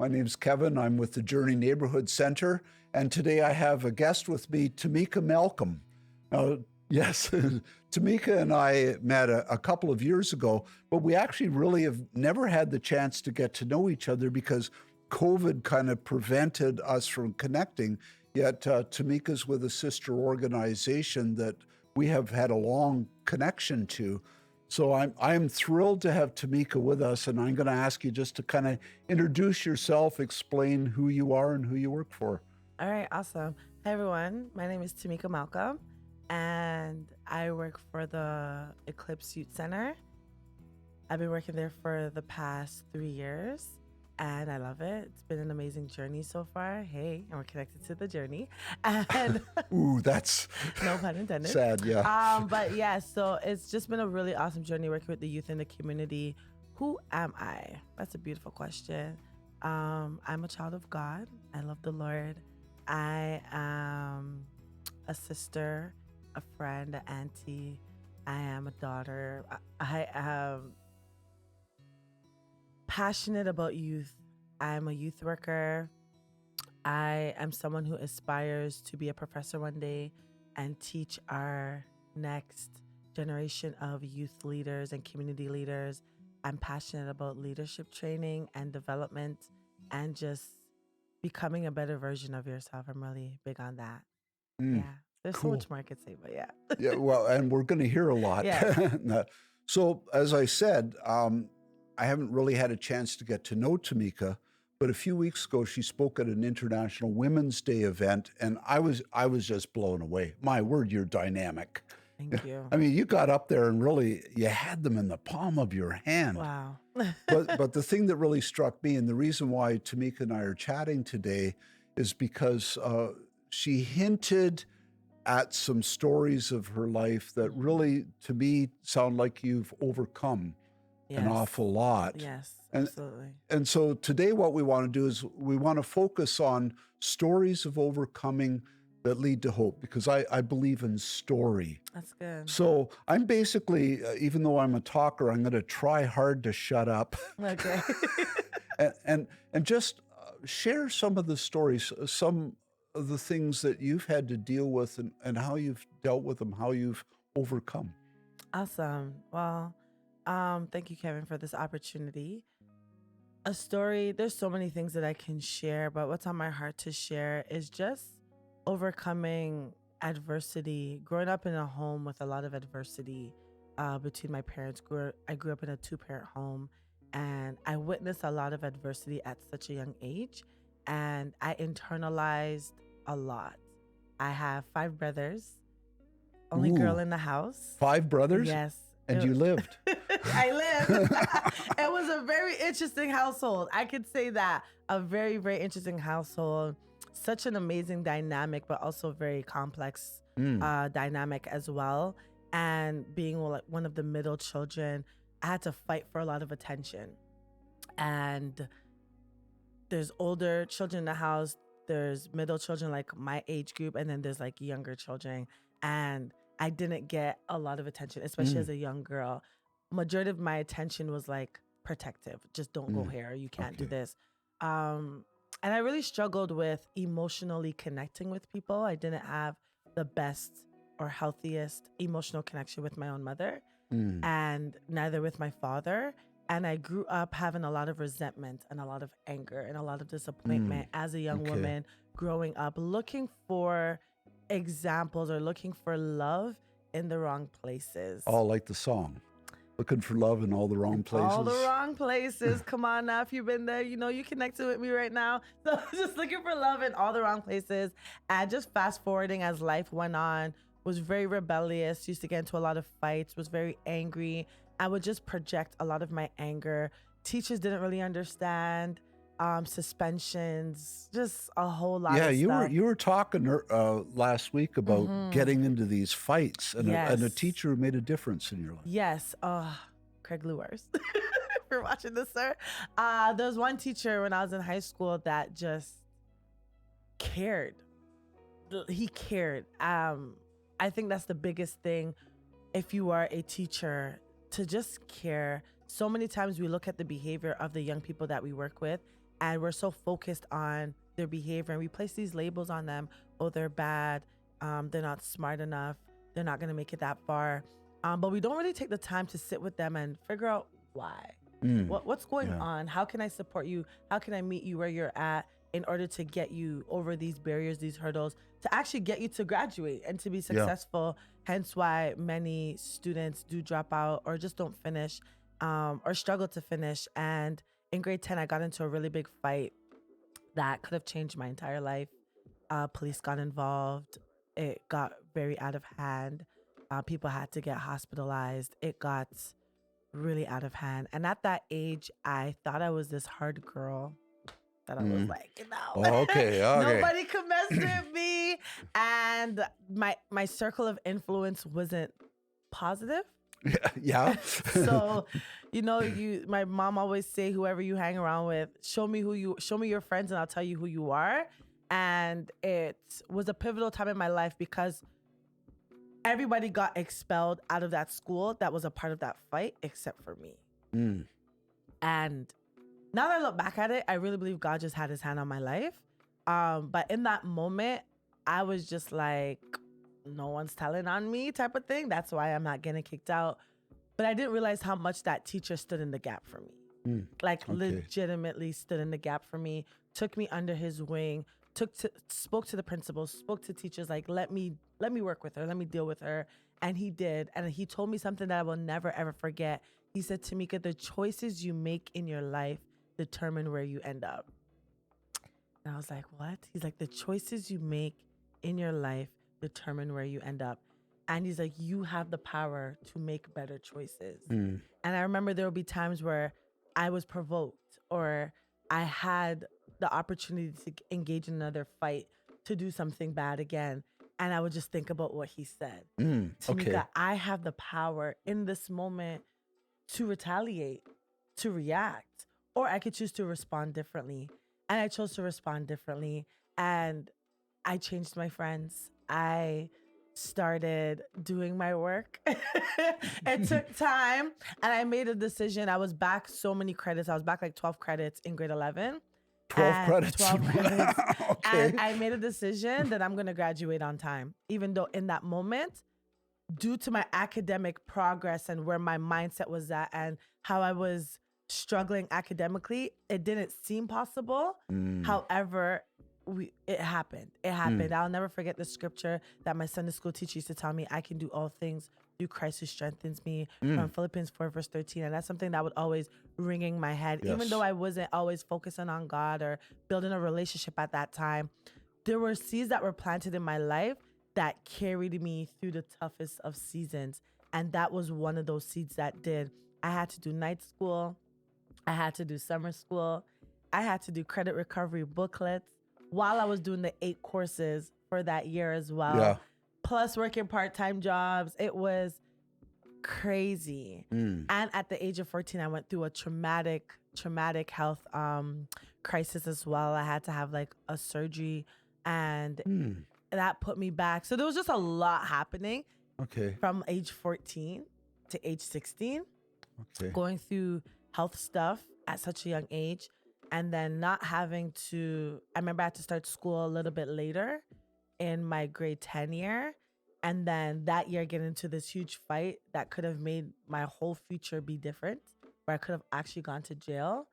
My name's Kevin. I'm with the Journey Neighbourhood Center, and today I have a guest with me, Tamika Malcolm. Yes, Tamika and I met a couple of years ago, but we actually really have never had the chance to get to know each other because COVID kind of prevented us from connecting. Yet Tamika's with a sister organization that we have had a long connection to. So I'm thrilled to have Tamika with us, and I'm going to ask you just to kind of introduce yourself, explain who you are and who you work for. All right, awesome. Hi, everyone. My name is Tamika Malcolm, and I work for the ECLYPSE Youth Center. I've been working there for the past 3 years, and I love it. It's been an amazing journey so far. Hey, and we're connected to the journey. And Ooh, that's no pun intended. Sad, yeah. But yeah, so it's just been a really awesome journey working with the youth in the community. Who am I? That's a beautiful question. I'm a child of God. I love the Lord. I am a sister, a friend, an auntie. I am a daughter. I am passionate about youth. I'm a youth worker. I am someone who aspires to be a professor one day and teach our next generation of youth leaders and community leaders. I'm passionate about leadership training and development and just becoming a better version of yourself. I'm really big on that. Yeah. There's Cool. so much more I could say, but yeah. Yeah, well, and we're going to hear a lot. Yeah. So, as I said, I haven't really had a chance to get to know Tamika, but a few weeks ago she spoke at an International Women's Day event, and I was just blown away. My word, you're dynamic. Thank you. I mean, you got up there and really you had them in the palm of your hand. Wow. But the thing that really struck me, and the reason why Tamika and I are chatting today, is because she hinted at some stories of her life that really, to me, sound like you've overcome an awful lot. Yes, absolutely. And so today what we want to do is we want to focus on stories of overcoming that lead to hope, because I believe in story. That's good. So I'm basically, even though I'm a talker, I'm going to try hard to shut up. Okay. and just share some of the stories, some of the things that you've had to deal with and how you've dealt with them, how you've overcome. Awesome. Well, thank you, Kevin, for this opportunity. A story, there's so many things that I can share, but what's on my heart to share is just overcoming adversity. Growing up in a home with a lot of adversity between my parents. I grew up in a 2-parent home, and I witnessed a lot of adversity at such a young age, and I internalized a lot. I have 5 brothers, only girl in the house. 5 brothers? Yes. And you lived. I lived. It was a very interesting household. I could say that. A very, very interesting household. Such an amazing dynamic, but also very complex dynamic as well. And being like one of the middle children, I had to fight for a lot of attention. And there's older children in the house. There's middle children, like my age group, and then there's like younger children. And I didn't get a lot of attention, especially as a young girl. Majority of my attention was like protective. Just don't go here. You can't do this. And I really struggled with emotionally connecting with people. I didn't have the best or healthiest emotional connection with my own mother, and neither with my father. And I grew up having a lot of resentment and a lot of anger and a lot of disappointment as a young woman growing up, looking for examples or looking for love in the wrong places. Oh, like the song. Looking for love in all the wrong places. All the wrong places. Come on now, if you've been there, you know you connected with me right now. So just looking for love in all the wrong places. And just fast forwarding as life went on, was very rebellious, used to get into a lot of fights, was very angry. I would just project a lot of my anger. Teachers didn't really understand. Suspensions, just a whole lot of stuff. Yeah, you were talking last week about getting into these fights and a teacher who made a difference in your life. Yes. Craig Lewis. If you're watching this, sir. There was one teacher when I was in high school that just cared. He cared. I think that's the biggest thing if you are a teacher, to just care. So many times we look at the behavior of the young people that we work with, And we're so focused on their behavior, and we place these labels on them. Oh, they're bad. They're not smart enough. They're not going to make it that far. But we don't really take the time to sit with them and figure out why. What's going on? How can I support you? How can I meet you where you're at in order to get you over these barriers, these hurdles, to actually get you to graduate and to be successful? Hence why many students do drop out or just don't finish, or struggle to finish. And in grade 10, I got into a really big fight that could have changed my entire life. Police got involved. It got very out of hand. People had to get hospitalized. It got really out of hand. And at that age, I thought I was this hard girl. That I was like, Okay. Nobody could mess with me. And my circle of influence wasn't positive. Yeah. So, my mom always say, whoever you hang around with, show me your friends and I'll tell you who you are. And it was a pivotal time in my life because everybody got expelled out of that school that was a part of that fight, except for me. And now that I look back at it, I really believe God just had his hand on my life. But in that moment, I was just like, no one's telling on me type of thing. That's why I'm not getting kicked out. But I didn't realize how much that teacher stood in the gap for me. Legitimately stood in the gap for me, took me under his wing, spoke to the principals, spoke to teachers, like, let me work with her, let me deal with her. And he did. And he told me something that I will never, ever forget. He said, Tamika, the choices you make in your life determine where you end up. And I was like, what? He's like, the choices you make in your life determine where you end up. And he's like, you have the power to make better choices. And I remember there would be times where I was provoked or I had the opportunity to engage in another fight, to do something bad again. And I would just think about what he said. Tamika, I have the power in this moment to retaliate, to react, or I could choose to respond differently. And I chose to respond differently. And I changed my friends. I started doing my work. It took time. And I made a decision. I was back so many credits. I was back like 12 credits in grade 11. 12 credits. 12 credits. Okay. And I made a decision that I'm going to graduate on time. Even though in that moment, due to my academic progress and where my mindset was at and how I was struggling academically, it didn't seem possible. However, it happened. I'll never forget the scripture that my Sunday school teacher used to tell me, I can do all things through Christ who strengthens me, from Philippians 4 verse 13. And that's something that would always ring in my head. Even though I wasn't always focusing on God or building a relationship at that time, there were seeds that were planted in my life that carried me through the toughest of seasons. And that was one of those seeds that did. I had to do night school. I had to do summer school. I had to do credit recovery booklets while I was doing the 8 courses for that year as well. Plus working part-time jobs. It was crazy. And at the age of 14, I went through a traumatic health crisis as well. I had to have like a surgery, and that put me back. So there was just a lot happening from age 14 to age 16, going through health stuff at such a young age. And then not having to, I remember I had to start school a little bit later in my grade 10 year. And then that year get into this huge fight that could have made my whole future be different, where I could have actually gone to jail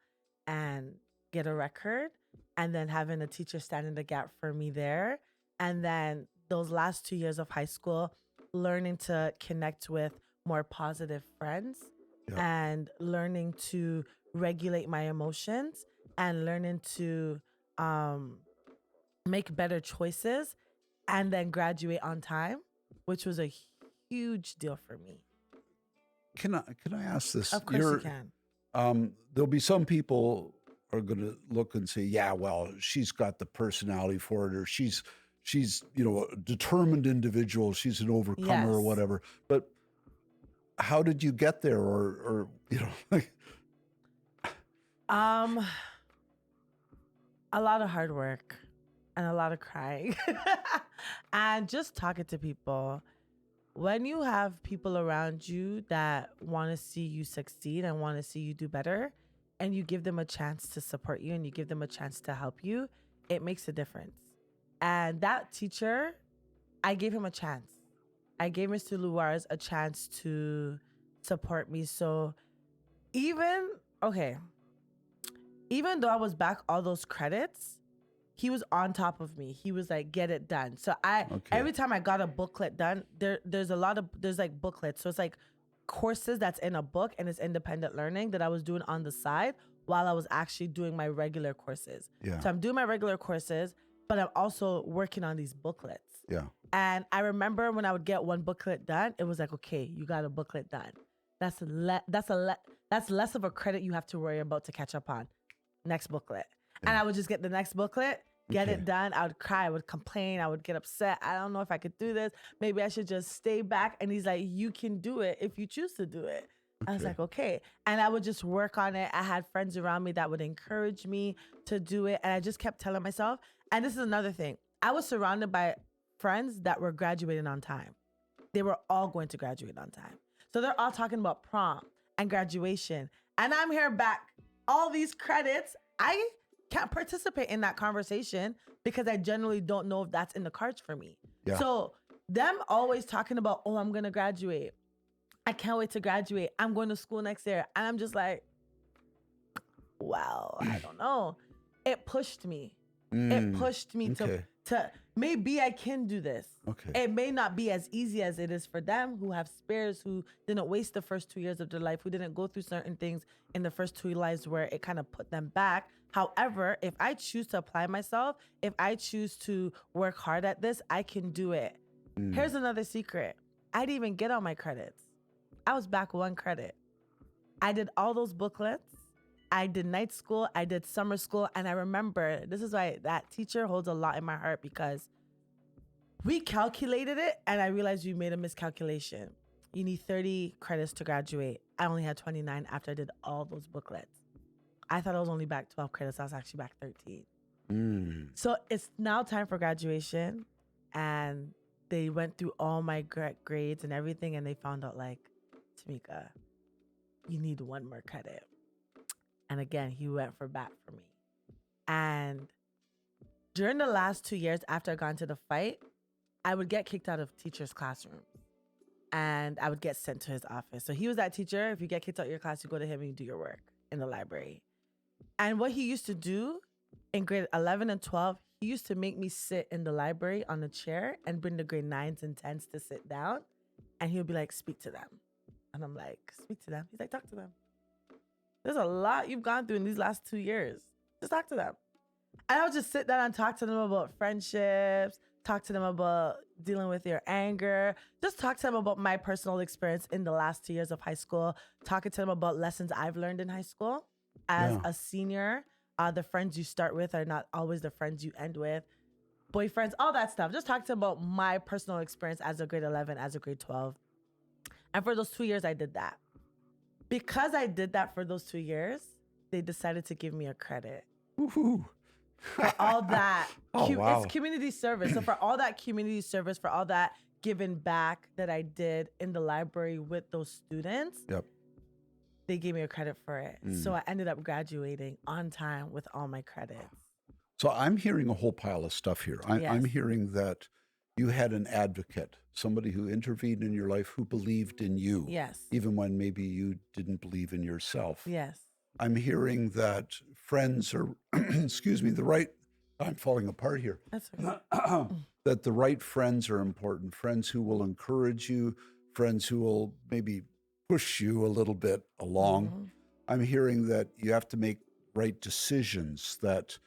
and get a record. And then having a teacher stand in the gap for me there. And then those last 2 years of high school, learning to connect with more positive friends and learning to regulate my emotions and learning to make better choices and then graduate on time, which was a huge deal for me. Can I ask this? Of course you can. There'll be some people are going to look and say, yeah, well, she's got the personality for it, or she's a determined individual, she's an overcomer or whatever. But how did you get there? Or like a lot of hard work and a lot of crying and just talking to people. When you have people around you that want to see you succeed and want to see you do better, and you give them a chance to support you and you give them a chance to help you, it makes a difference. And that teacher, I gave him a chance. I gave Mr. Luars a chance to support me. So even though I was back all those credits, he was on top of me. He was like, get it done. So every time I got a booklet done, there's like booklets. So it's like courses that's in a book and it's independent learning that I was doing on the side while I was actually doing my regular courses. Yeah. So I'm doing my regular courses, but I'm also working on these booklets. Yeah. And I remember when I would get one booklet done, it was like, okay, you got a booklet done. That's less of a credit you have to worry about to catch up on. Next booklet. Yeah. And I would just get the next booklet, get it done. I would cry, I would complain, I would get upset. I don't know if I could do this. Maybe I should just stay back. And he's like, you can do it if you choose to do it. I was like, okay. And I would just work on it. I had friends around me that would encourage me to do it. And I just kept telling myself, and this is another thing, I was surrounded by friends that were graduating on time. They were all going to graduate on time. So they're all talking about prom and graduation. And I'm here back, all these credits. I can't participate in that conversation because I generally don't know if that's in the cards for me. Yeah. So them always talking about, oh, I'm going to graduate. I can't wait to graduate. I'm going to school next year. And I'm just like, well, I don't know. It pushed me. It pushed me to maybe I can do this. Okay. It may not be as easy as it is for them who have spares, who didn't waste the first 2 years of their life, who didn't go through certain things in the first 2 lives where it kind of put them back. However, if I choose to apply myself, if I choose to work hard at this, I can do it. Here's another secret. I didn't even get all my credits. I was back 1 credit. I did all those booklets. I did night school, I did summer school, and I remember, this is why that teacher holds a lot in my heart, because we calculated it and I realized we made a miscalculation. You need 30 credits to graduate. I only had 29 after I did all those booklets. I thought I was only back 12 credits. I was actually back 13. So it's now time for graduation, and they went through all my grades and everything, and they found out, like, Tamika, you need 1 more credit. And again, he went back for me. And during the last 2 years after I got into the fight, I would get kicked out of teachers' classrooms and I would get sent to his office. So he was that teacher. If you get kicked out of your class, you go to him and you do your work in the library. And what he used to do in grade 11 and 12, he used to make me sit in the library on a chair and bring the grade 9s and 10s to sit down. And he would be like, speak to them. And I'm like, speak to them? He's like, talk to them. There's a lot you've gone through in these last 2 years. Just talk to them. And I would just sit down and talk to them about friendships, talk to them about dealing with your anger, just talk to them about my personal experience in the last 2 years of high school, talking to them about lessons I've learned in high school. As a senior, the friends you start with are not always the friends you end with. Boyfriends, all that stuff. Just talk to them about my personal experience as a grade 11, as a grade 12. And for those 2 years, I did that. Because I did that for those 2 years, they decided to give me a credit. Woohoo. For all that. Wow. It's community service. So for all that community service, for all that giving back that I did in the library with those students, they gave me a credit for it. So I ended up graduating on time with all my credits. So I'm hearing a whole pile of stuff here. I'm hearing that you had an advocate, somebody who intervened in your life, who believed in you. Yes. Even when maybe you didn't believe in yourself. Yes. I'm hearing that friends are, excuse me, I'm falling apart here. That's okay. That the right friends are important. Friends who will encourage you, friends who will maybe push you a little bit along. I'm hearing that you have to make right decisions, that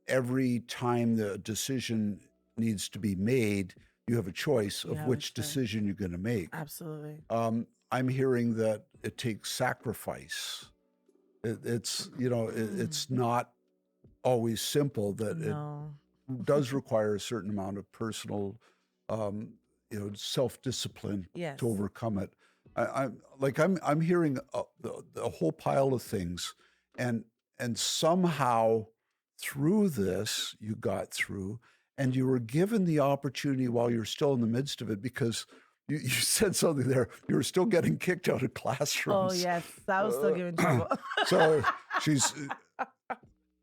every time the decision needs to be made, you have a choice of which decision you're going to make. Absolutely. I'm hearing that it takes sacrifice. It's not always simple, that it does require a certain amount of personal, self-discipline to overcome it. I'm hearing a whole pile of things, and somehow through this you got through, and you were given the opportunity while you're still in the midst of it, because you said something there. You were still getting kicked out of classrooms. Oh yes, I was still giving trouble. So she's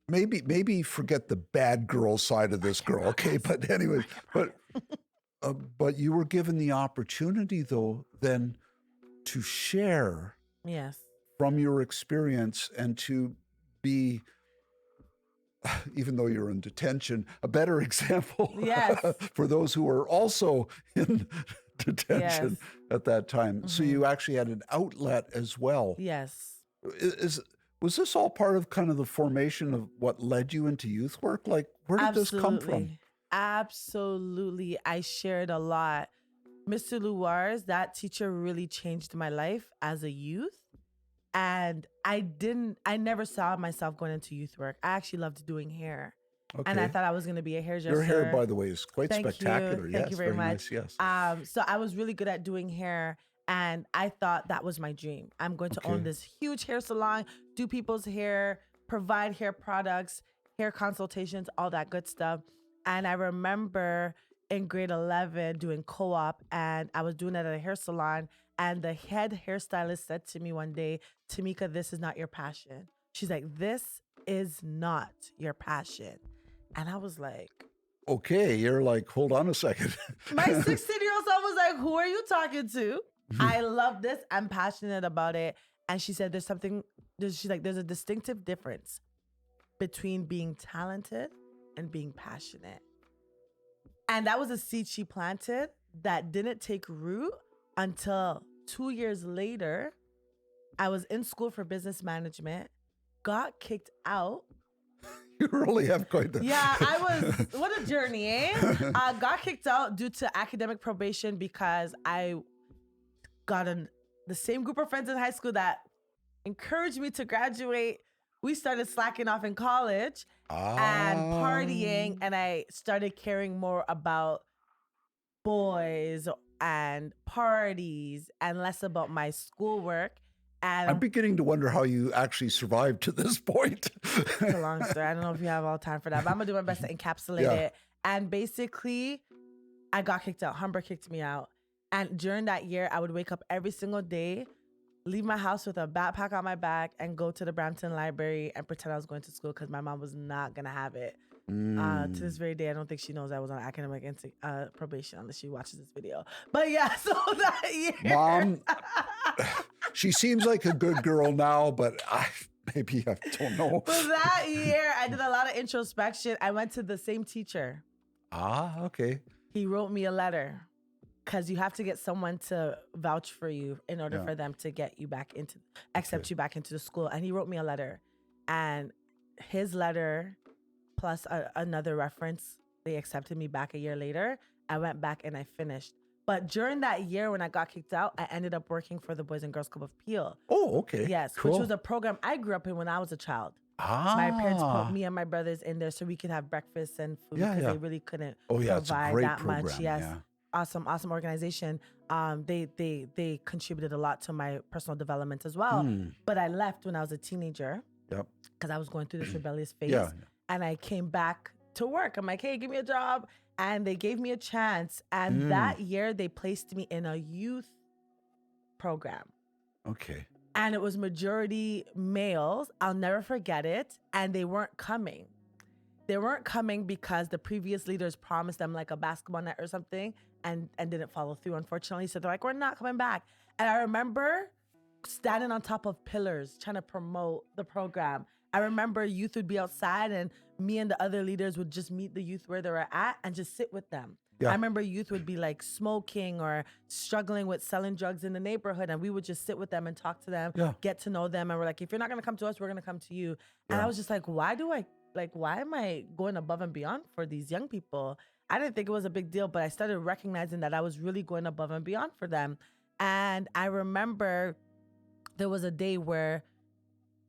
maybe forget the bad girl side of this girl, okay? But anyways, but you were given the opportunity though then to share Yes. from your experience and to be, even though you're in detention, a better example Yes. for those who are also in detention at that time. So you actually had an outlet as well. Yes. Was this all part of kind of the formation of what led you into youth work? Like, where did this come from? Absolutely. I shared a lot. Mr. Luars, that teacher really changed my life as a youth. And I never saw myself going into youth work. I actually loved doing hair. Okay. And I thought I was going to be a hairdresser. Your hair, by the way, is quite spectacular. Thank you very Nice, much. yes. So I was really good at doing hair. And I thought that was my dream. I'm going to own this huge hair salon, do people's hair, provide hair products, hair consultations, all that good stuff. And I remember in grade 11 doing co-op, and I was doing that at a hair salon. And the head hairstylist said to me one day, Tamika, this is not your passion. She's like, this is not your passion. And I was like, okay, you're like, hold on a second. my 16-year-old self was like, who are you talking to? I love this. I'm passionate about it. And she said, there's a distinctive difference between being talented and being passionate. And that was a seed she planted that didn't take root until 2 years later. I was in school for business management, got kicked out. You really have quite the... Yeah, what a journey, eh? Got kicked out due to academic probation because I got the same group of friends in high school that encouraged me to graduate. We started slacking off in college and partying, and I started caring more about boys and parties and less about my schoolwork. And I'm beginning to wonder how you actually survived to this point. It's a long story. I don't know if you have all time for that, but I'm gonna do my best to encapsulate it. And basically, I got kicked out. Humber kicked me out. And during that year, I would wake up every single day, leave my house with a backpack on my back, and go to the Brampton library and pretend I was going to school because my mom was not gonna have it. To this very day, I don't think she knows I was on academic probation unless she watches this video. But yeah, so that year, Mom, she seems like a good girl now, but maybe I don't know. So that year, I did a lot of introspection. I went to the same teacher. Okay. He wrote me a letter because you have to get someone to vouch for you in order for them to get you back into, accept you back into the school. And he wrote me a letter, and his letter plus another reference, they accepted me back a year later. I went back and I finished. But during that year when I got kicked out, I ended up working for the Boys and Girls Club of Peel. Oh, okay. Yes, cool. Which was a program I grew up in when I was a child. My parents put me and my brothers in there so we could have breakfast and food because they really couldn't provide that program, much. Yes. Yeah. Awesome organization. They contributed a lot to my personal development as well. But I left when I was a teenager. Yep. Because I was going through this rebellious phase. And I came back to work. I'm like, hey, give me a job. And they gave me a chance. And that year they placed me in a youth program. Okay. And it was majority males. I'll never forget it. And they weren't coming. They weren't coming because the previous leaders promised them like a basketball net or something and didn't follow through, unfortunately. So they're like, we're not coming back. And I remember standing on top of pillars trying to promote the program. I remember youth would be outside and me and the other leaders would just meet the youth where they were at and just sit with them. I remember youth would be like smoking or struggling with selling drugs in the neighborhood, and we would just sit with them and talk to them, get to know them. And we're like, if you're not going to come to us, we're going to come to you. And I was just like, why am I going above and beyond for these young people? I didn't think it was a big deal, but I started recognizing that I was really going above and beyond for them. And I remember there was a day where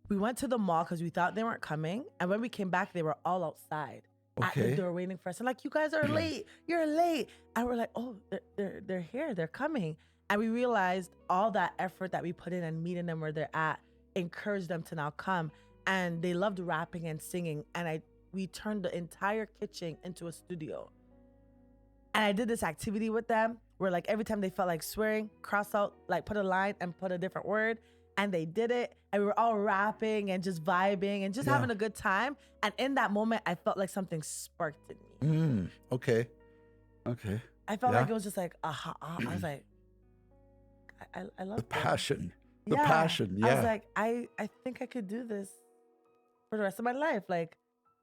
we went to the mall because we thought they weren't coming. And when we came back, they were all outside at the door waiting for us. And like, you guys are late. You're late. And we're like, oh, they're here. They're coming. And we realized all that effort that we put in and meeting them where they're at encouraged them to now come. And they loved rapping and singing. And we turned the entire kitchen into a studio. And I did this activity with them. where like every time they felt like swearing, cross out, like put a line and put a different word. And they did it. And we were all rapping and just vibing and just having a good time. And in that moment, I felt like something sparked in me. Okay. I felt like it was just like, aha. I was like, I love the this. passion. The passion. Yeah. I was like, I think I could do this for the rest of my life. Like,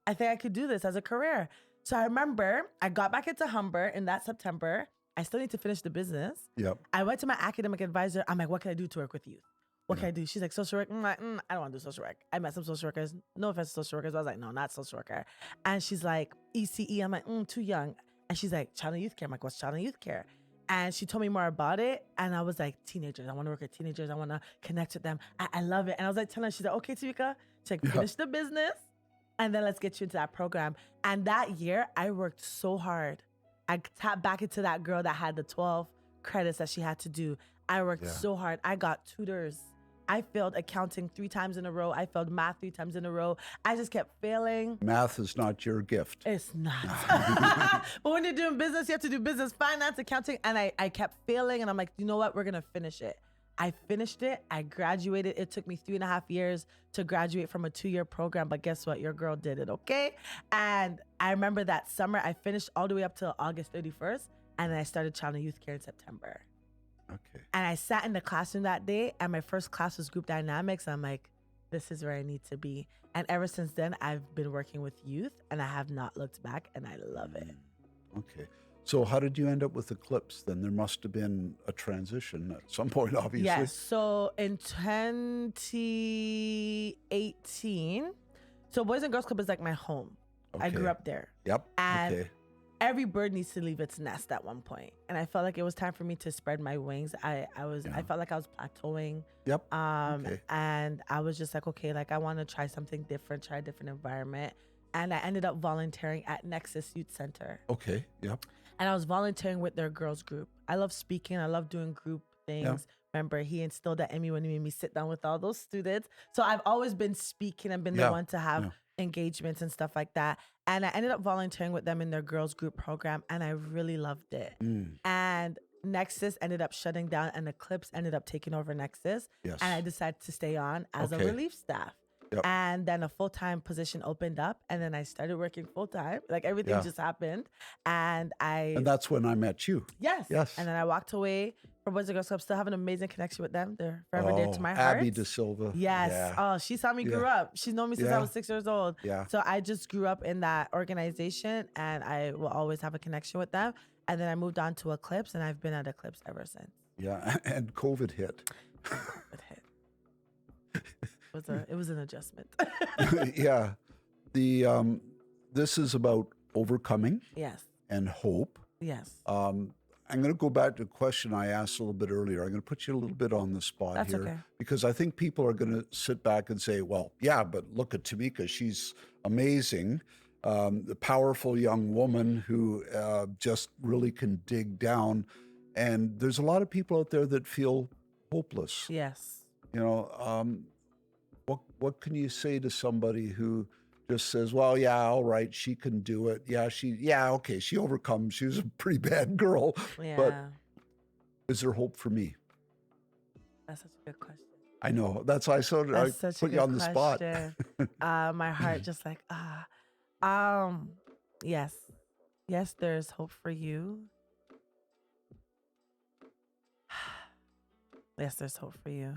I think I could do this as a career. So I remember I got back into Humber in that September. I still need to finish the business. Yep. I went to my academic advisor. I'm like, what can I do to work with youth? What can I do? She's like, social work. I'm like, I don't want to do social work. I met some social workers. No offense to social workers. But I was like, no, not social worker. And she's like, ECE. I'm like, too young. And she's like, child and youth care. I'm like, what's child and youth care? And she told me more about it. And I was like, teenagers. I want to work with teenagers. I want to connect with them. I love it. And I was like, telling her, she's like, okay, Tamika, she's like, finish the business. And then let's get you into that program. And that year, I worked so hard. I tapped back into that girl that had the 12 credits that she had to do. I worked so hard. I got tutors. I failed accounting 3 times in a row. I failed math 3 times in a row. I just kept failing. Math is not your gift. It's not. But when you're doing business, you have to do business, finance, accounting. And I kept failing. And I'm like, you know what? We're going to finish it. I finished it. I graduated. It took me 3.5 years to graduate from a 2-year program. But guess what? Your girl did it, okay? And I remember that summer, I finished all the way up till August 31st. And then I started child and youth care in September. Okay. And I sat in the classroom that day, and my first class was group dynamics. I'm like, this is where I need to be. And ever since then, I've been working with youth, and I have not looked back, and I love it. Okay. So how did you end up with ECLYPSE then? There must have been a transition at some point, obviously. Yes. So in 2018, so Boys and Girls Club is like my home. I grew up there. Yep. And every bird needs to leave its nest at one point. And I felt like it was time for me to spread my wings. I felt like I was plateauing. Yep. And I was just like, okay, like I want to try something different, try a different environment. And I ended up volunteering at Nexus Youth Center. Okay. Yep. And I was volunteering with their girls group. I love speaking. I love doing group things. Yeah. Remember, he instilled that in me when he made me sit down with all those students. So I've always been speaking and been the one to have engagements and stuff like that. And I ended up volunteering with them in their girls group program, and I really loved it. And Nexus ended up shutting down, and ECLYPSE ended up taking over Nexus. Yes. And I decided to stay on as a relief staff. Yep. And then a full-time position opened up, and then I started working full-time. Like everything just happened. And that's when I met you. Yes. And then I walked away from Boys and Girls Club. Still have an amazing connection with them. They're forever dear to my heart. Abby De Silva. Yes. Yeah. Oh, she saw me grow up. She's known me since I was 6 years old. Yeah. So I just grew up in that organization, and I will always have a connection with them. And then I moved on to ECLYPSE, and I've been at ECLYPSE ever since. Yeah. And COVID hit. COVID hit. It was an adjustment. Yeah. This is about overcoming. Yes. And hope. Yes. I'm going to go back to a question I asked a little bit earlier. I'm going to put you a little bit on the spot That's here okay. because I think people are going to sit back and say, well, yeah, but look at Tamika. She's amazing. The powerful young woman who just really can dig down. And there's a lot of people out there that feel hopeless. Yes. You know, what can you say to somebody who just says, well, yeah, all right, she can do it. Okay, she overcomes. She was a pretty bad girl. Yeah. But is there hope for me? That's such a good question. I know. That's why I put you on the spot. My heart just like, yes. Yes, there's hope for you. Yes, there's hope for you.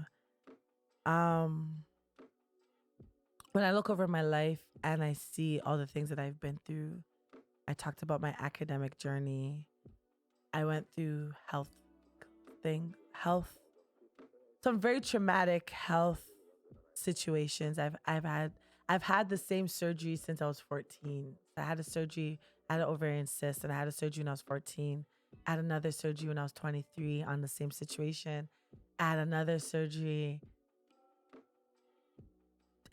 When I look over my life and I see all the things that I've been through, I talked about my academic journey. I went through some very traumatic health situations. I've had the same surgery since I was 14. I had a surgery, I had an ovarian cyst, and I had a surgery when I was 14. I had another surgery when I was 23 on the same situation. I had another surgery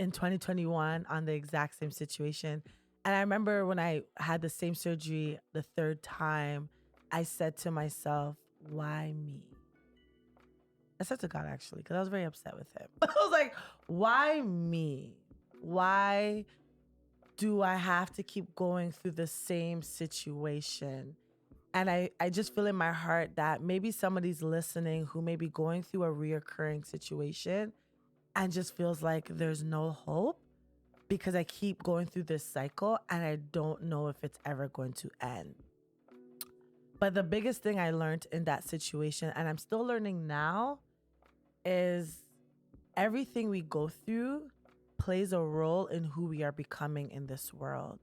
in 2021 on the exact same situation. And I remember when I had the same surgery the 3rd time, I said to myself, why me? I said to God, actually, because I was very upset with him. I was like, why me? Why do I have to keep going through the same situation? And I just feel in my heart that maybe somebody's listening who may be going through a reoccurring situation and just feels like there's no hope because I keep going through this cycle and I don't know if it's ever going to end. But the biggest thing I learned in that situation, and I'm still learning now, is everything we go through plays a role in who we are becoming in this world.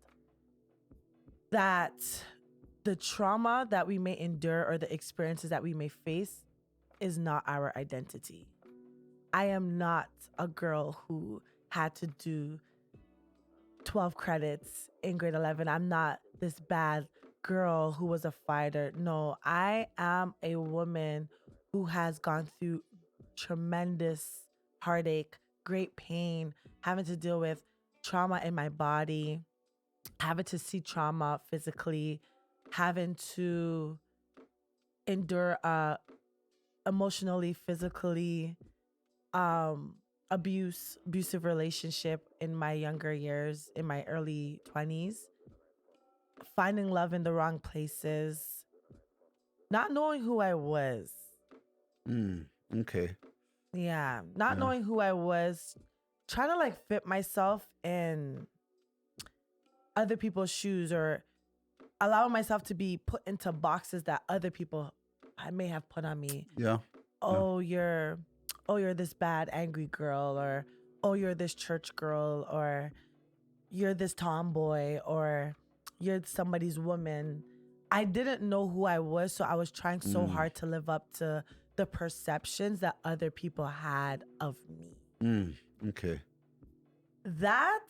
That the trauma that we may endure or the experiences that we may face is not our identity. I am not a girl who had to do 12 credits in grade 11. I'm not this bad girl who was a fighter. No, I am a woman who has gone through tremendous heartache, great pain, having to deal with trauma in my body, having to see trauma physically, having to endure emotionally, physically, abusive relationship in my younger years, in my early 20s, finding love in the wrong places, not knowing who I was. Okay. Yeah, not knowing who I was, trying to like fit myself in other people's shoes or allowing myself to be put into boxes that other people I may have put on me. Yeah. Oh, you're this bad angry girl, or oh, you're this church girl, or you're this tomboy, or you're somebody's woman. I didn't know who I was, so I was trying so hard to live up to the perceptions that other people had of me. Okay. That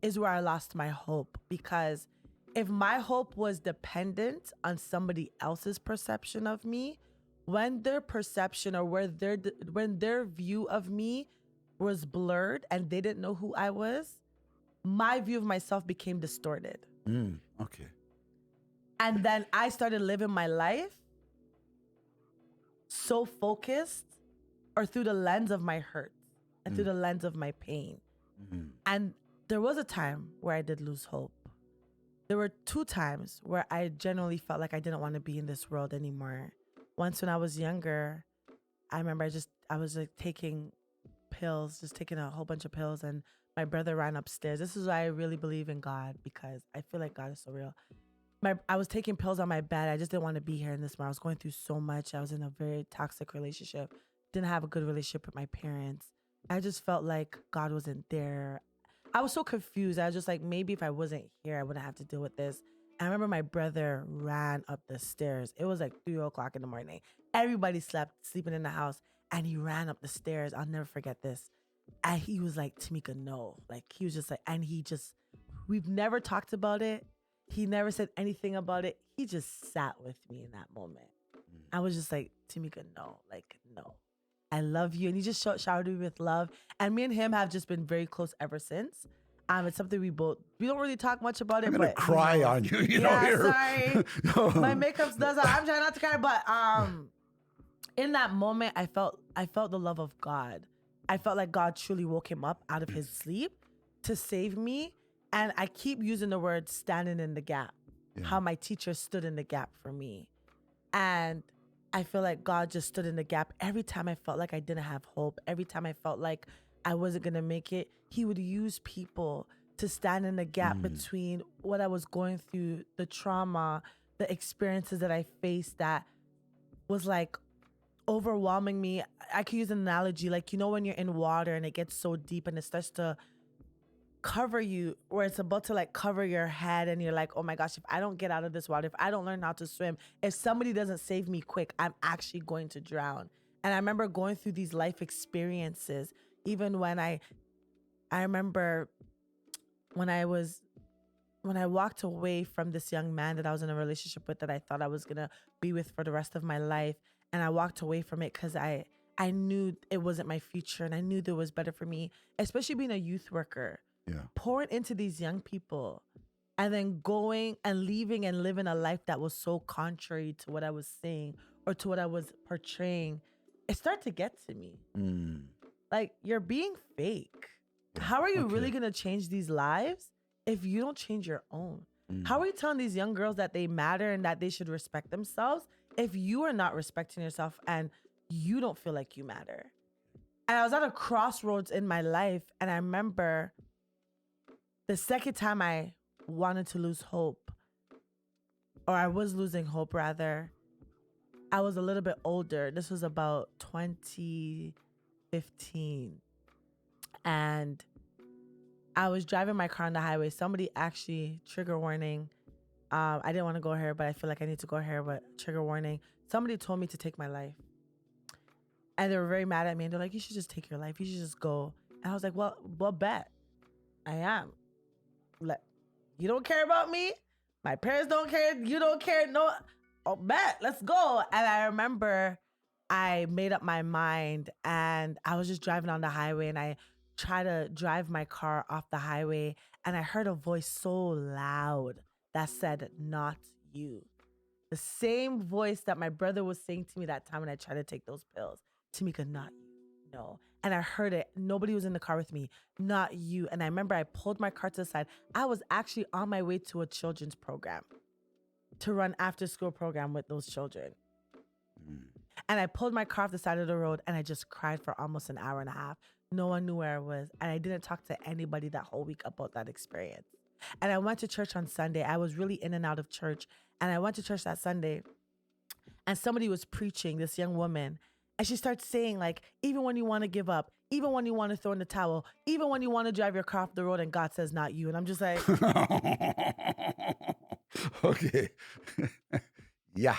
is where I lost my hope, because if my hope was dependent on somebody else's perception of me, when their perception or when their view of me was blurred and they didn't know who I was, my view of myself became distorted. Okay. And then I started living my life so focused or through the lens of my hurt and through the lens of my pain. And there was a time where I did lose hope. There were 2 times where I genuinely felt like I didn't want to be in this world anymore. Once when I was younger, I remember I was like taking pills, just taking a whole bunch of pills, and my brother ran upstairs. This is why I really believe in God, because I feel like God is so real. I was taking pills on my bed. I just didn't want to be here in this world. I was going through so much. I was in a very toxic relationship. Didn't have a good relationship with my parents. I just felt like God wasn't there. I was so confused. I was just like, maybe if I wasn't here, I wouldn't have to deal with this. I remember my brother ran up the stairs. It was like 3:00 in the morning. Everybody sleeping in the house. And he ran up the stairs. I'll never forget this. And he was like, Tamika, no. Like, he was just like, and we've never talked about it. He never said anything about it. He just sat with me in that moment. I was just like, Tamika, no. Like, no. I love you. And he just showered me with love. And me and him have just been very close ever since. It's something we don't really talk much about it. I'm going to cry on you, Sorry. My makeup's does. I'm trying not to cry, but in that moment, I felt the love of God. I felt like God truly woke him up out of his sleep to save me. And I keep using the word standing in the gap, how my teacher stood in the gap for me. And I feel like God just stood in the gap every time I felt like I didn't have hope. Every time I felt like I wasn't going to make it, he would use people to stand in the gap between what I was going through, the trauma, the experiences that I faced that was like overwhelming me. I could use an analogy, like, you know, when you're in water and it gets so deep and it starts to cover you, where it's about to like cover your head and you're like, oh my gosh, if I don't get out of this water, if I don't learn how to swim, if somebody doesn't save me quick, I'm actually going to drown. And I remember going through these life experiences, even when I remember when I walked away from this young man that I was in a relationship with, that I thought I was gonna be with for the rest of my life. And I walked away from it because I knew it wasn't my future, and I knew there was better for me, especially being a youth worker. Pouring into these young people and then going and leaving and living a life that was so contrary to what I was saying or to what I was portraying. It started to get to me. Like, you're being fake. How are you really going to change these lives if you don't change your own? How are you telling these young girls that they matter and that they should respect themselves if you are not respecting yourself and you don't feel like you matter? And I was at a crossroads in my life, and I remember the second time I wanted to lose hope, or I was losing hope rather, I was a little bit older. This was about 2015. And I was driving my car on the highway. Somebody actually, trigger warning. I didn't want to go here, but I feel like I need to go here, but trigger warning. Somebody told me to take my life. And they were very mad at me. And they're like, you should just take your life. You should just go. And I was like, well, bet. I am. You don't care about me. My parents don't care. You don't care. No. Oh, bet. Let's go. And I remember I made up my mind, and I was just driving on the highway, and I tried to drive my car off the highway, and I heard a voice so loud that said, not you. The same voice that my brother was saying to me that time when I tried to take those pills. Tamika, not you. No. And I heard it. Nobody was in the car with me. Not you. And I remember I pulled my car to the side. I was actually on my way to a children's program to run after school program with those children. And I pulled my car off the side of the road, and I just cried for almost an hour and a half. No one knew where I was. And I didn't talk to anybody that whole week about that experience. And I went to church on Sunday. I was really in and out of church. And I went to church that Sunday, and somebody was preaching, this young woman. And she starts saying, like, even when you want to give up, even when you want to throw in the towel, even when you want to drive your car off the road and God says not you. And I'm just like, Okay. Yeah.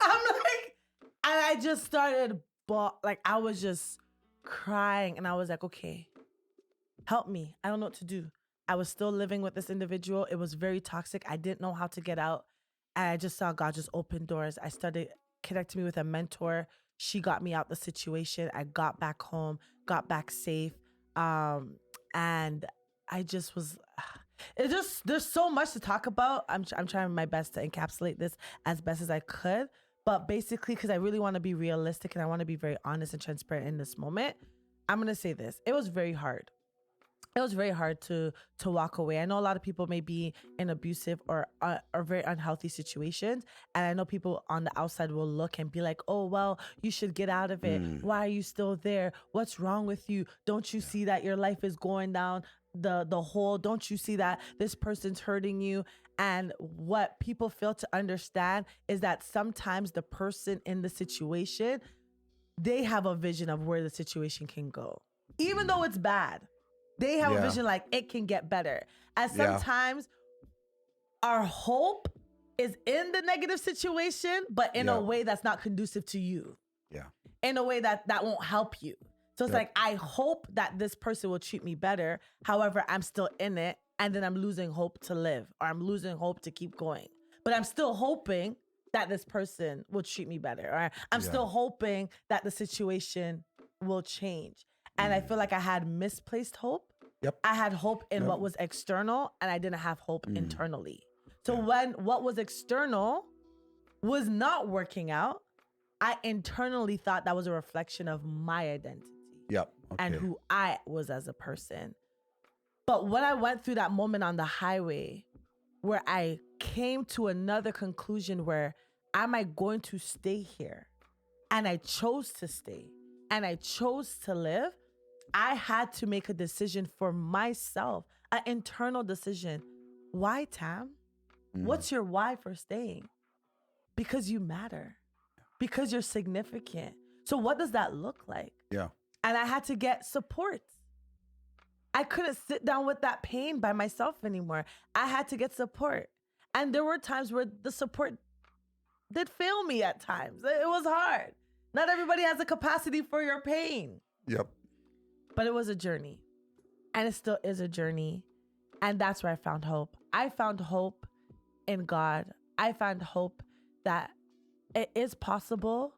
I'm like, and I just started, I was just crying. And I was like, okay, help me. I don't know what to do. I was still living with this individual. It was very toxic. I didn't know how to get out. And I just saw God just open doors. I started connecting me with a mentor. She got me out the situation. I got back home, got back safe. And I just was, there's so much to talk about. I'm trying my best to encapsulate this as best as I could. But basically, because I really want to be realistic and I want to be very honest and transparent in this moment, I'm going to say this. It was very hard. It was very hard to walk away. I know a lot of people may be in abusive or very unhealthy situations. And I know people on the outside will look and be like, oh, well, you should get out of it. Why are you still there? What's wrong with you? Don't you see that your life is going down the hole? Don't you see that this person's hurting you? And what people fail to understand is that sometimes the person in the situation, they have a vision of where the situation can go. Even though it's bad. They have a vision like it can get better. And sometimes our hope is in the negative situation, but in a way that's not conducive to you. Yeah. In a way that won't help you. So it's like, I hope that this person will treat me better. However, I'm still in it. And then I'm losing hope to live, or I'm losing hope to keep going. But I'm still hoping that this person will treat me better. Or I'm still hoping that the situation will change. And I feel like I had misplaced hope. Yep. I had hope in what was external, and I didn't have hope internally. So when what was external was not working out, I internally thought that was a reflection of my identity. Yep. Okay. And who I was as a person. But when I went through that moment on the highway where I came to another conclusion where, am I going to stay here? And I chose to stay. And I chose to live. I had to make a decision for myself, an internal decision. Why, Tam? What's your why for staying? Because you matter. Because you're significant. So what does that look like? Yeah. And I had to get support. I couldn't sit down with that pain by myself anymore. I had to get support. And there were times where the support did fail me at times. It was hard. Not everybody has the capacity for your pain. Yep. But it was a journey. And it still is a journey. And that's where I found hope. I found hope in God. I found hope that it is possible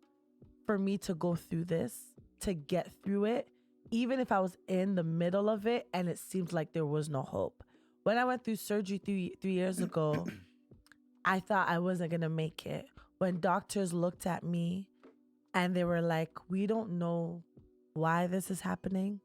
for me to go through this, to get through it, even if I was in the middle of it and it seemed like there was no hope. When I went through surgery three years ago, I thought I wasn't going to make it. When doctors looked at me and they were like, we don't know why this is happening.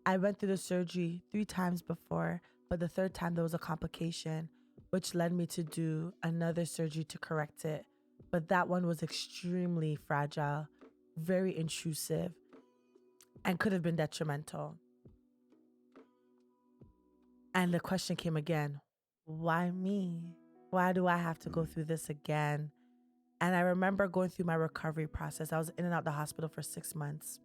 I went through the surgery 3 times before, but the third time there was a complication which led me to do another surgery to correct it. But that one was extremely fragile, very intrusive, and could have been detrimental. And the question came again, why me? Why do I have to go through this again? And I remember going through my recovery process. I was in and out of the hospital for 6 months.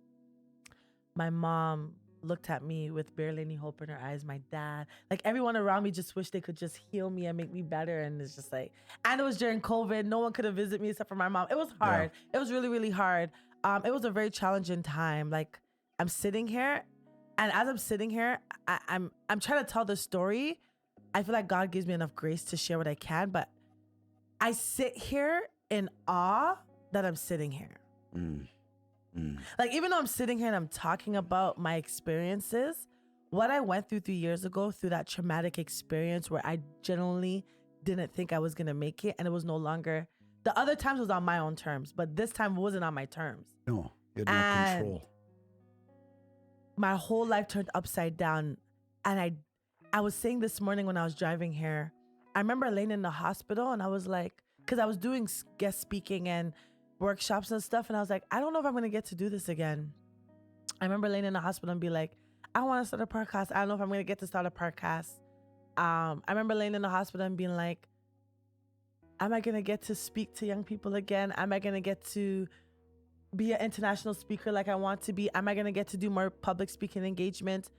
My mom looked at me with barely any hope in her eyes. My dad, like everyone around me just wished they could just heal me and make me better. And it's just like, and it was during COVID. No one could have visited me except for my mom. It was hard. Yeah. It was really, really hard. It was a very challenging time. Like I'm sitting here, and as I'm sitting here, I'm trying to tell the story. I feel like God gives me enough grace to share what I can, but I sit here in awe that I'm sitting here. Like, even though I'm sitting here and I'm talking about my experiences, what I went through 3 years ago, through that traumatic experience where I genuinely didn't think I was going to make it, and it was no longer, the other times was on my own terms, but this time wasn't on my terms. No, you had no control. My whole life turned upside down. And I was saying this morning when I was driving here, I remember laying in the hospital and I was like, because I was doing guest speaking and workshops and stuff. And I was like, I don't know if I'm going to get to do this again. I remember laying in the hospital and be like, I want to start a podcast. I don't know if I'm going to get to start a podcast. I remember laying in the hospital and being like, am I going to get to speak to young people again? Am I going to get to be an international speaker like I want to be? Am I going to get to do more public speaking engagements?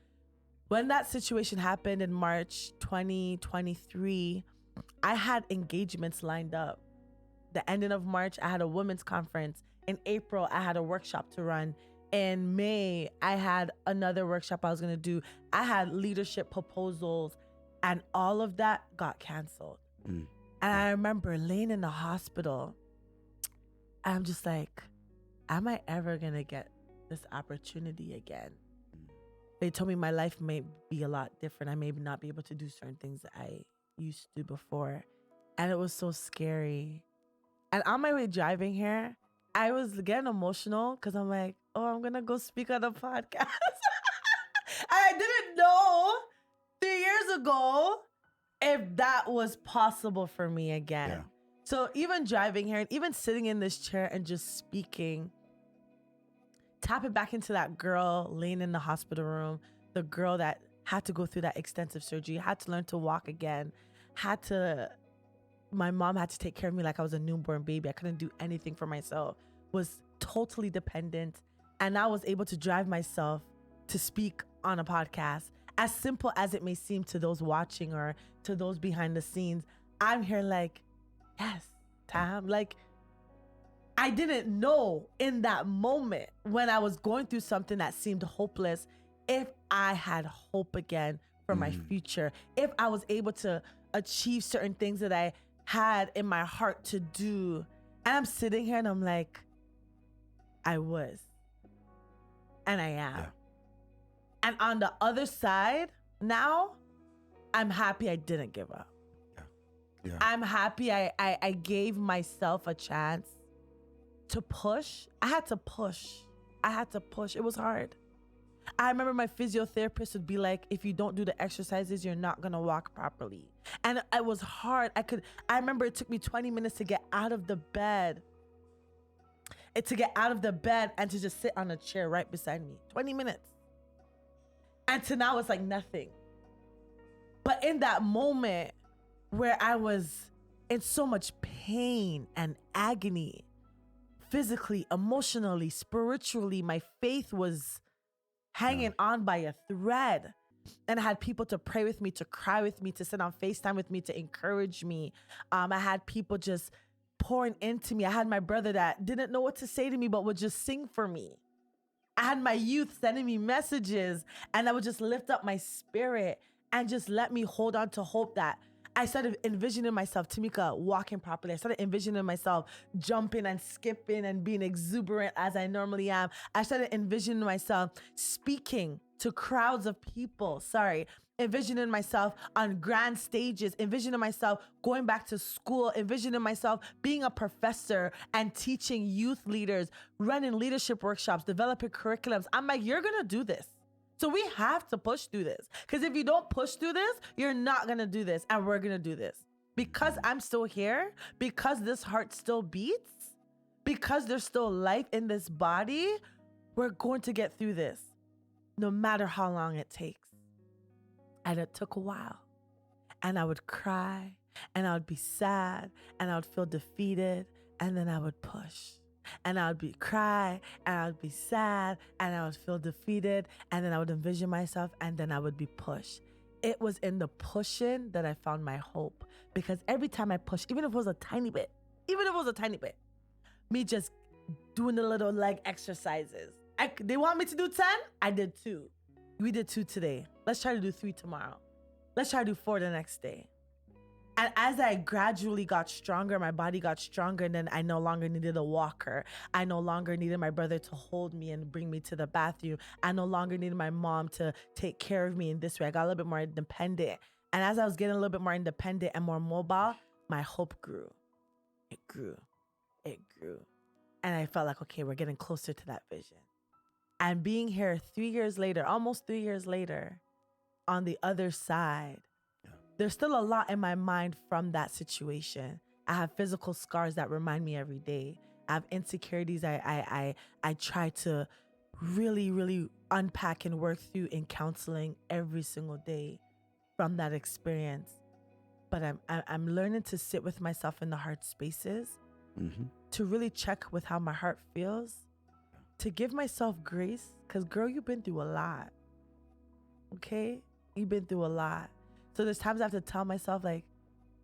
When that situation happened in March 2023, I had engagements lined up. The ending of March, I had a women's conference. In April, I had a workshop to run. In May, I had another workshop I was going to do. I had leadership proposals, and all of that got canceled. And I remember laying in the hospital. I'm just like, am I ever going to get this opportunity again? They told me my life may be a lot different. I may not be able to do certain things that I used to do before. And it was so scary. And on my way driving here, I was getting emotional because I'm like, oh, I'm going to go speak on a podcast. I didn't know 3 years ago if that was possible for me again. Yeah. So even driving here and even sitting in this chair and just speaking, tapping back into that girl laying in the hospital room, the girl that had to go through that extensive surgery, had to learn to walk again, my mom had to take care of me like I was a newborn baby. I couldn't do anything for myself, was totally dependent. And I was able to drive myself to speak on a podcast. As simple as it may seem to those watching or to those behind the scenes, I'm here like, yes, Tam, like, I didn't know in that moment when I was going through something that seemed hopeless, if I had hope again for my future, if I was able to achieve certain things that I had in my heart to do. And I'm sitting here and I'm like, I was. And I am. Yeah. And on the other side, now, I'm happy I didn't give up. Yeah. I'm happy I gave myself a chance to push. I had to push. It was hard. I remember my physiotherapist would be like, if you don't do the exercises, you're not going to walk properly. And it was hard. I remember it took me 20 minutes to get out of the bed. And to just sit on a chair right beside me. 20 minutes. And to now it's like nothing. But in that moment where I was in so much pain and agony, physically, emotionally, spiritually, my faith was hanging on by a thread. And I had people to pray with me, to cry with me, to sit on FaceTime with me, to encourage me. I had people just pouring into me. I had my brother that didn't know what to say to me, but would just sing for me. I had my youth sending me messages, and I would just lift up my spirit and just let me hold on to hope. That I started envisioning myself, Tamika, walking properly. I started envisioning myself jumping and skipping and being exuberant as I normally am. I started envisioning myself speaking to crowds of people. Envisioning myself on grand stages, envisioning myself going back to school, envisioning myself being a professor and teaching youth leaders, running leadership workshops, developing curriculums. I'm like, you're going to do this. So we have to push through this. Because if you don't push through this, you're not going to do this. And we're going to do this. Because I'm still here, because this heart still beats, because there's still life in this body, we're going to get through this, no matter how long it takes. And it took a while. And I would cry, and I would be sad, and I would feel defeated, and then I would push. And I would cry, and I would be sad, and I would feel defeated, and then I would envision myself, and then I would be pushed. It was in the pushing that I found my hope. Because every time I push, even if it was a tiny bit, me just doing the little leg exercises. They want me to do 10? I did 2. We did 2 today. Let's try to do 3 tomorrow. Let's try to do 4 the next day. And as I gradually got stronger, my body got stronger, and then I no longer needed a walker. I no longer needed my brother to hold me and bring me to the bathroom. I no longer needed my mom to take care of me in this way. I got a little bit more independent. And as I was getting a little bit more independent and more mobile, my hope grew. It grew. And I felt like, okay, we're getting closer to that vision. And being here 3 years later, almost 3 years later, on the other side, there's still a lot in my mind from that situation. I have physical scars that remind me every day. I have insecurities I try to really, really unpack and work through in counseling every single day from that experience. But I'm learning to sit with myself in the hard spaces, to really check with how my heart feels, to give myself grace. Because, girl, you've been through a lot. Okay? You've been through a lot. So there's times I have to tell myself, like,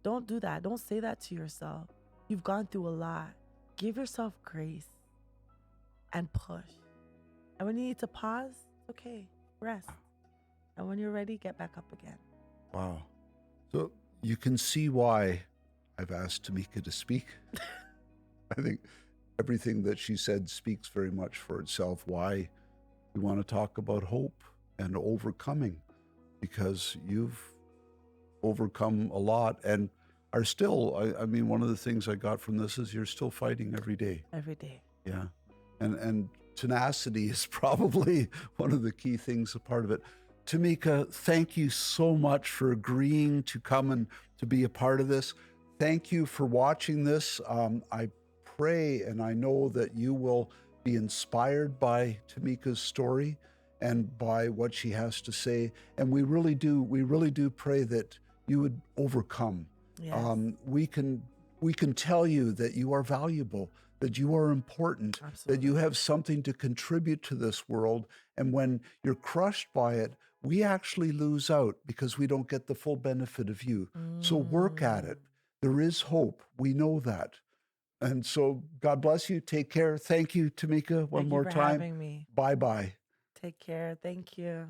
don't do that. Don't say that to yourself. You've gone through a lot. Give yourself grace and push. And when you need to pause, it's okay. Rest. And when you're ready, get back up again. Wow. So you can see why I've asked Tamika to speak. I think everything that she said speaks very much for itself. Why we want to talk about hope and overcoming, because you've overcome a lot and are still, I mean, one of the things I got from this is you're still fighting every day. Every day. Yeah. And tenacity is probably one of the key things, a part of it. Tamika, thank you so much for agreeing to come and to be a part of this. Thank you for watching this. I pray and I know that you will be inspired by Tamika's story and by what she has to say. And we really do pray that you would overcome. Yes. We can tell you that you are valuable, that you are important, Absolutely. that you have something to contribute to this world. And when you're crushed by it, we actually lose out because we don't get the full benefit of you. So work at it. There is hope. We know that. And so God bless you. Take care. Thank you, Tamika, one more time. Thank you for having me. Bye-bye. Take care. Thank you.